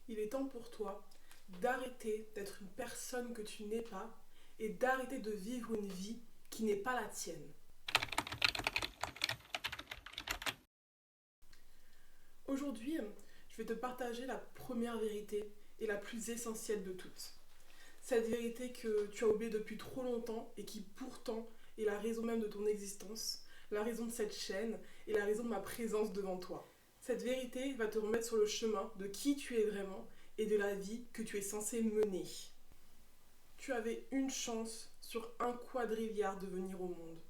Il est temps pour toi d'arrêter d'être une personne que tu n'es pas et d'arrêter de vivre une vie qui n'est pas la tienne. Aujourd'hui, je vais te partager la première vérité et la plus essentielle de toutes. Cette vérité que tu as oubliée depuis trop longtemps et qui pourtant est la raison même de ton existence, la raison de cette chaîne et la raison de ma présence devant toi. Cette vérité va te remettre sur le chemin de qui tu es vraiment et de la vie que tu es censé mener. Tu avais une chance sur un quadrilliard de venir au monde.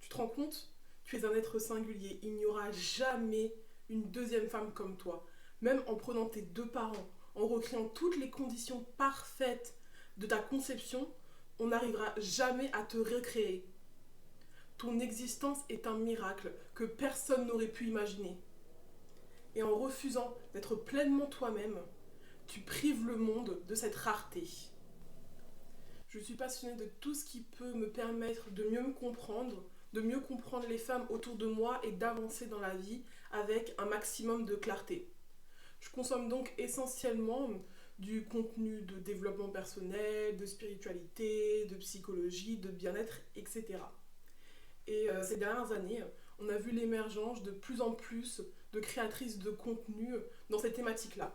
Tu te rends compte? Tu es un être singulier. Il n'y aura jamais une deuxième femme comme toi. Même en prenant tes deux parents, en recréant toutes les conditions parfaites de ta conception, on n'arrivera jamais à te recréer. Ton existence est un miracle que personne n'aurait pu imaginer. Et en refusant d'être pleinement toi-même, tu prives le monde de cette rareté. Je suis passionnée de tout ce qui peut me permettre de mieux me comprendre, de mieux comprendre les femmes autour de moi et d'avancer dans la vie avec un maximum de clarté. Je consomme donc essentiellement du contenu de développement personnel, de spiritualité, de psychologie, de bien-être, etc. Et ces dernières années, on a vu l'émergence de plus en plus de créatrices de contenu dans cette thématique-là.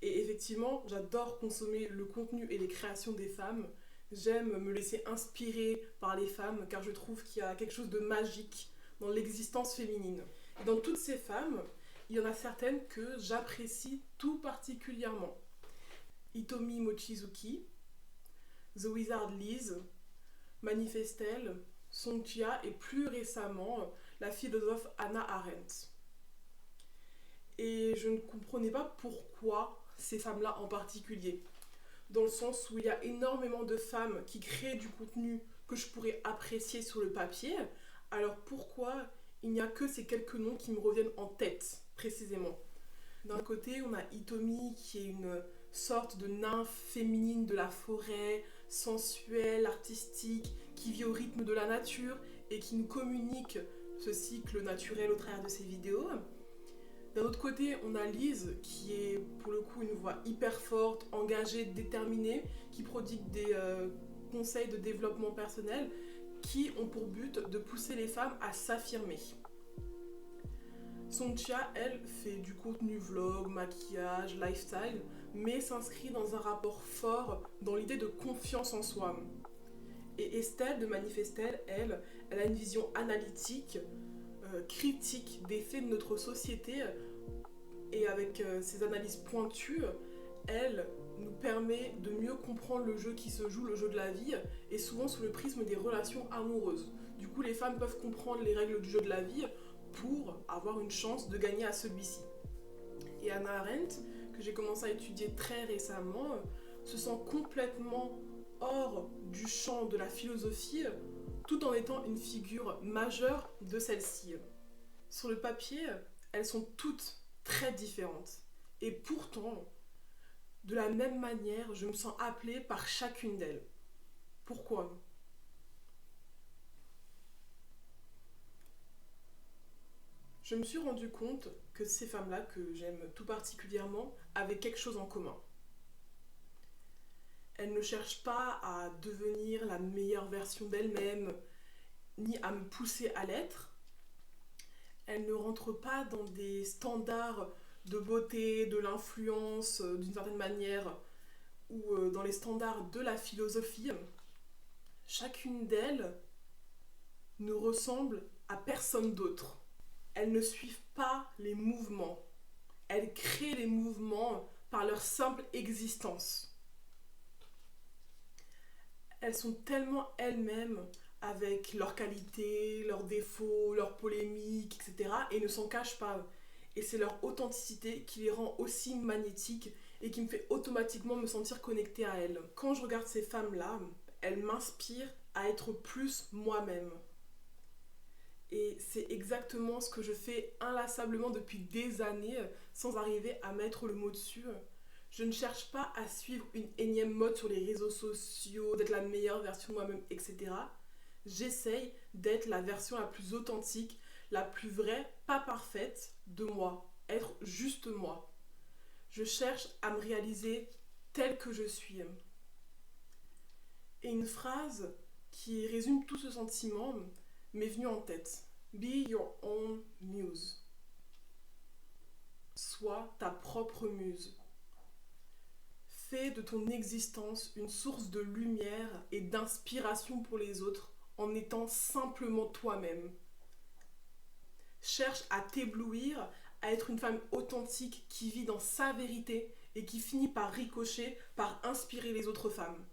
Et effectivement, j'adore consommer le contenu et les créations des femmes. J'aime me laisser inspirer par les femmes car je trouve qu'il y a quelque chose de magique dans l'existence féminine. Et dans toutes ces femmes, il y en a certaines que j'apprécie tout particulièrement. Hitomi Mochizuki, The Wizard Liz, Manifestel, Songtia et plus récemment la philosophe Hannah Arendt. Et je ne comprenais pas pourquoi ces femmes-là en particulier. Dans le sens où il y a énormément de femmes qui créent du contenu que je pourrais apprécier sur le papier, alors pourquoi il n'y a que ces quelques noms qui me reviennent en tête, précisément? D'un côté, on a Hitomi qui est une sorte de nymphe féminine de la forêt, sensuelle, artistique, qui vit au rythme de la nature et qui nous communique ce cycle naturel au travers de ses vidéos. D'un autre côté, on a Liz, qui est pour le coup une voix hyper forte, engagée, déterminée, qui prodigue des conseils de développement personnel qui ont pour but de pousser les femmes à s'affirmer. Songtia, elle, fait du contenu vlog, maquillage, lifestyle, mais s'inscrit dans un rapport fort dans l'idée de confiance en soi. Et Estelle de Manifestel, elle a une vision analytique, critique des faits de notre société et avec ses analyses pointues, elle nous permet de mieux comprendre le jeu qui se joue, le jeu de la vie, et souvent sous le prisme des relations amoureuses. Du coup, les femmes peuvent comprendre les règles du jeu de la vie pour avoir une chance de gagner à celui-ci. Et Hannah Arendt, que j'ai commencé à étudier très récemment, se sent complètement hors du champ de la philosophie, tout en étant une figure majeure de celle-ci. Sur le papier, elles sont toutes très différentes. Et pourtant, de la même manière, je me sens appelée par chacune d'elles. Pourquoi ? Je me suis rendu compte que ces femmes-là, que j'aime tout particulièrement, avaient quelque chose en commun. Elles ne cherchent pas à devenir la meilleure version d'elles-mêmes, ni à me pousser à l'être. Elles ne rentrent pas dans des standards de beauté, de l'influence, d'une certaine manière, ou dans les standards de la philosophie. Chacune d'elles ne ressemble à personne d'autre. Elles ne suivent pas les mouvements. Elles créent les mouvements par leur simple existence. Elles sont tellement elles-mêmes avec leurs qualités, leurs défauts, leurs polémiques, etc. et ne s'en cachent pas. Et c'est leur authenticité qui les rend aussi magnétiques et qui me fait automatiquement me sentir connectée à elles. Quand je regarde ces femmes-là, elles m'inspirent à être plus moi-même. Et c'est exactement ce que je fais inlassablement depuis des années sans arriver à mettre le mot dessus. Je ne cherche pas à suivre une énième mode sur les réseaux sociaux, d'être la meilleure version de moi-même, etc. J'essaye d'être la version la plus authentique, la plus vraie, pas parfaite de moi. Être juste moi. Je cherche à me réaliser tel que je suis. Et une phrase qui résume tout ce sentiment m'est venue en tête. Be your own muse. Sois ta propre muse. Fais de ton existence une source de lumière et d'inspiration pour les autres en étant simplement toi-même. Cherche à t'éblouir, à être une femme authentique qui vit dans sa vérité et qui finit par ricocher, par inspirer les autres femmes.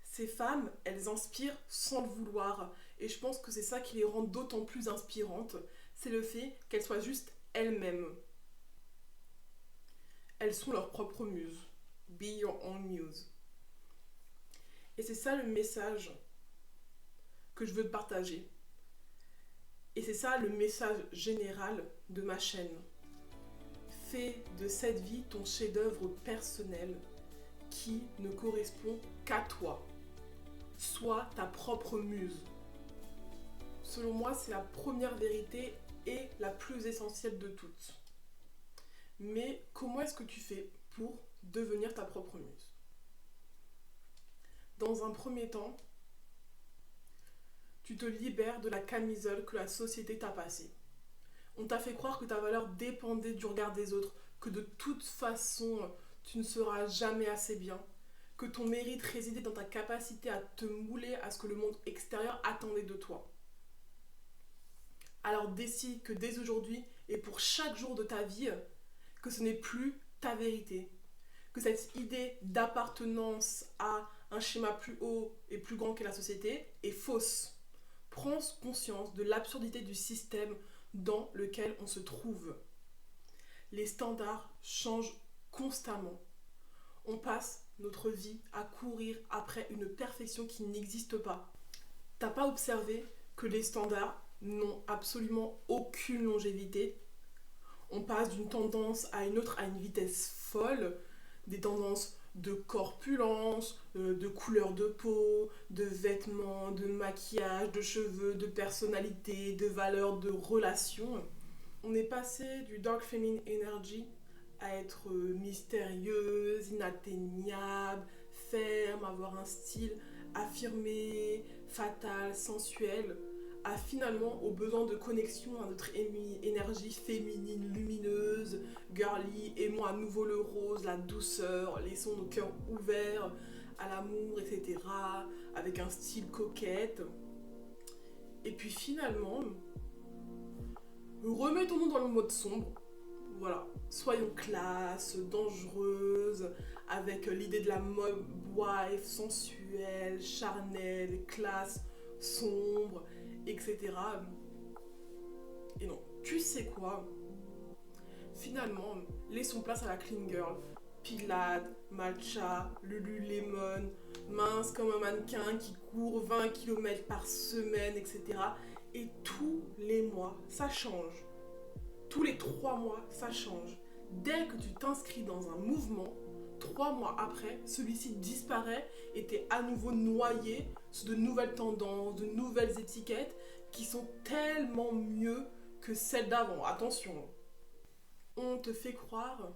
Ces femmes, elles inspirent sans le vouloir. Et je pense que c'est ça qui les rend d'autant plus inspirantes. C'est le fait qu'elles soient juste elles-mêmes. Elles sont leur propre muse. Be your own muse. Et c'est ça le message que je veux te partager. Et c'est ça le message général de ma chaîne. Fais de cette vie ton chef-d'œuvre personnel qui ne correspond qu'à toi. Sois ta propre muse. Selon moi, c'est la première vérité et la plus essentielle de toutes. Mais comment est-ce que tu fais pour devenir ta propre muse? Dans un premier temps, tu te libères de la camisole que la société t'a passée. On t'a fait croire que ta valeur dépendait du regard des autres, que de toute façon, tu ne seras jamais assez bien, que ton mérite résidait dans ta capacité à te mouler à ce que le monde extérieur attendait de toi. Alors décide que dès aujourd'hui et pour chaque jour de ta vie, que ce n'est plus ta vérité, que cette idée d'appartenance à un schéma plus haut et plus grand que la société est fausse. Prends conscience de l'absurdité du système dans lequel on se trouve. Les standards changent constamment. On passe notre vie à courir après une perfection qui n'existe pas. T'as pas observé que les standards n'ont absolument aucune longévité? On passe d'une tendance à une autre à une vitesse folle, des tendances de corpulence, de couleur de peau, de vêtements, de maquillage, de cheveux, de personnalité, de valeurs, de relations. On est passé du dark feminine energy à être mystérieuse, inatteignable, ferme, avoir un style affirmé, fatal, sensuel, à finalement au besoin de connexion à notre énergie féminine lumineuse, girly, aimons à nouveau le rose, la douceur, laissons nos cœurs ouverts à l'amour, etc., avec un style coquette. Et puis finalement, remettons-nous dans le mode sombre. Voilà, soyons classe, dangereuse, avec l'idée de la mob wife, sensuelle, charnelle, classe, sombre, etc. Et non, tu sais quoi? Finalement, laissons place à la clean girl. Pilade, matcha, Lululemon, mince comme un mannequin qui court 20 km par semaine, etc. Et tous les mois, ça change. Tous les 3 mois, ça change. Dès que tu t'inscris dans un mouvement, 3 mois après, celui-ci disparaît et t'es à nouveau noyé sous de nouvelles tendances, de nouvelles étiquettes qui sont tellement mieux que celles d'avant. Attention, on te fait croire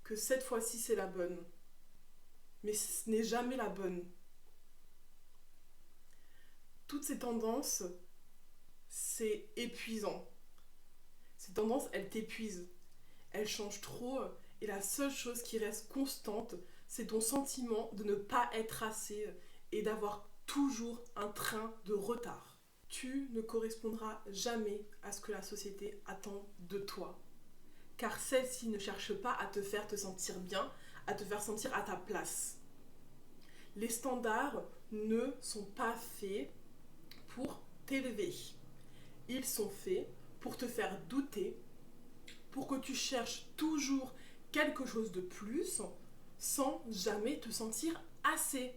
que cette fois-ci c'est la bonne. Mais ce n'est jamais la bonne. Toutes ces tendances, c'est épuisant. Ces tendances, elles t'épuisent. Elles changent trop et la seule chose qui reste constante, c'est ton sentiment de ne pas être assez et d'avoir toujours un train de retard. Tu ne correspondras jamais à ce que la société attend de toi. Car celle-ci ne cherche pas à te faire te sentir bien, à te faire sentir à ta place. Les standards ne sont pas faits pour t'élever. Ils sont faits pour te faire douter, pour que tu cherches toujours quelque chose de plus sans jamais te sentir assez.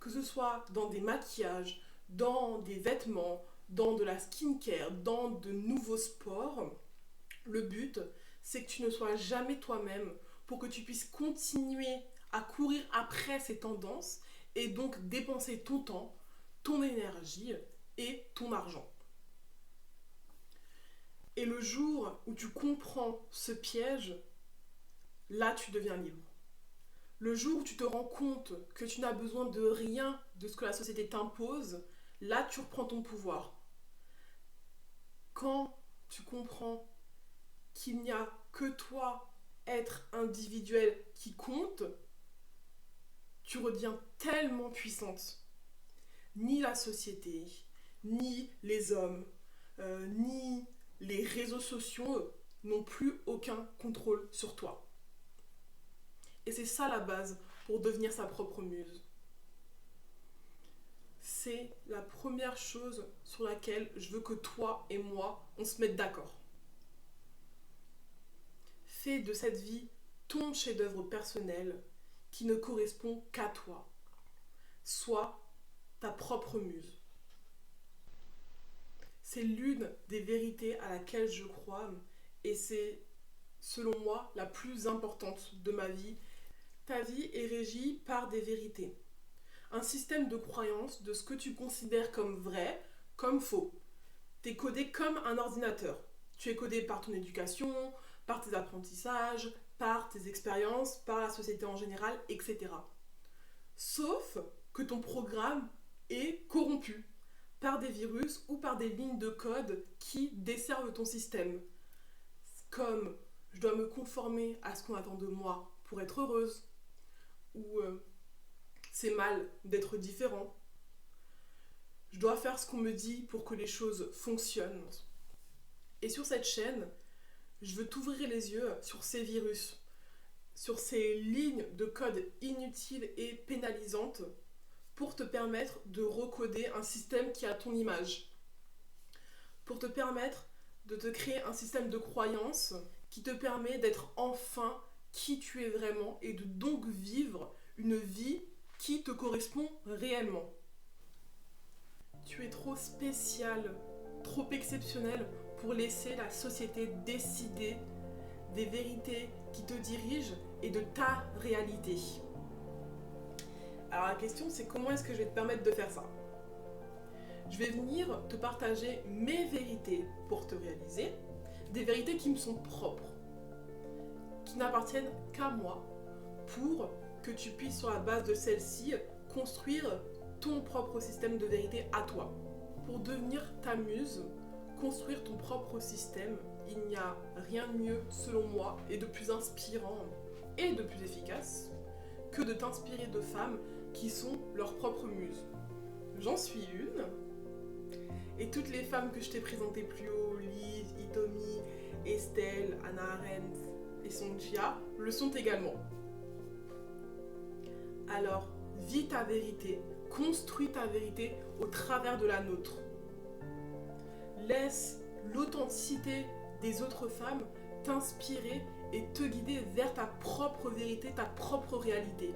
Que ce soit dans des maquillages, dans des vêtements, dans de la skincare, dans de nouveaux sports, le but, c'est que tu ne sois jamais toi-même pour que tu puisses continuer à courir après ces tendances et donc dépenser ton temps, ton énergie et ton argent. Et le jour où tu comprends ce piège, là tu deviens libre. Le jour où tu te rends compte que tu n'as besoin de rien de ce que la société t'impose, là tu reprends ton pouvoir. Quand tu comprends qu'il n'y a que toi, être individuel, qui compte, tu redeviens tellement puissante. Ni la société, ni les hommes, ni les réseaux sociaux n'ont plus aucun contrôle sur toi. Et c'est ça la base pour devenir sa propre muse. C'est la première chose sur laquelle je veux que toi et moi, on se mette d'accord. Fais de cette vie ton chef-d'œuvre personnel qui ne correspond qu'à toi. Sois ta propre muse. C'est l'une des vérités à laquelle je crois et c'est, selon moi, la plus importante de ma vie. Ta vie est régie par des vérités. Un système de croyance de ce que tu considères comme vrai, comme faux. Tu es codé comme un ordinateur. Tu es codé par ton éducation, par tes apprentissages, par tes expériences, par la société en général, etc. Sauf que ton programme est corrompu par des virus ou par des lignes de code qui desservent ton système. Comme je dois me conformer à ce qu'on attend de moi pour être heureuse, ou c'est mal d'être différent. Je dois faire ce qu'on me dit pour que les choses fonctionnent. Et sur cette chaîne, je veux t'ouvrir les yeux sur ces virus, sur ces lignes de code inutiles et pénalisantes pour te permettre de recoder un système qui a ton image. Pour te permettre de te créer un système de croyance qui te permet d'être enfin qui tu es vraiment et de donc vivre une vie qui te correspond réellement. Tu es trop spécial, trop exceptionnel pour laisser la société décider des vérités qui te dirigent et de ta réalité. Alors la question c'est comment est-ce que je vais te permettre de faire ça ? Je vais venir te partager mes vérités pour te réaliser, des vérités qui me sont propres, qui n'appartiennent qu'à moi, pour que tu puisses sur la base de celles-ci construire ton propre système de vérité à toi. Pour devenir ta muse, construire ton propre système, il n'y a rien de mieux selon moi et de plus inspirant et de plus efficace que de t'inspirer de femmes qui sont leurs propres muses. J'en suis une, et toutes les femmes que je t'ai présentées plus haut, Liv, Hitomi, Estelle, Hannah Arendt et Songjia, le sont également. Alors, vis ta vérité, construis ta vérité au travers de la nôtre. Laisse l'authenticité des autres femmes t'inspirer et te guider vers ta propre vérité, ta propre réalité.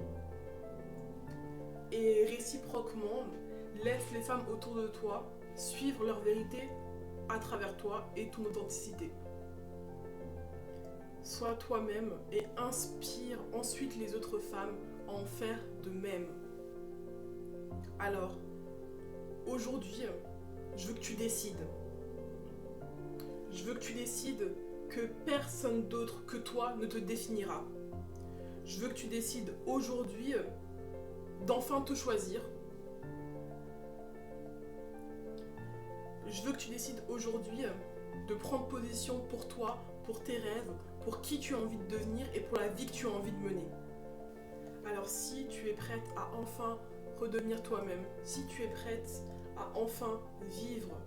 Et réciproquement, laisse les femmes autour de toi suivre leur vérité à travers toi et ton authenticité. Sois toi-même et inspire ensuite les autres femmes à en faire de même. Alors, aujourd'hui, je veux que tu décides. Je veux que tu décides que personne d'autre que toi ne te définira. Je veux que tu décides aujourd'hui d'enfin te choisir. Je veux que tu décides aujourd'hui de prendre position pour toi, pour tes rêves, pour qui tu as envie de devenir et pour la vie que tu as envie de mener. Alors si tu es prête à enfin redevenir toi-même, si tu es prête à enfin vivre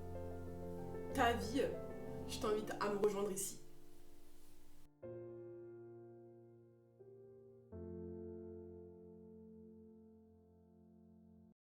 ta vie, je t'invite à me rejoindre ici.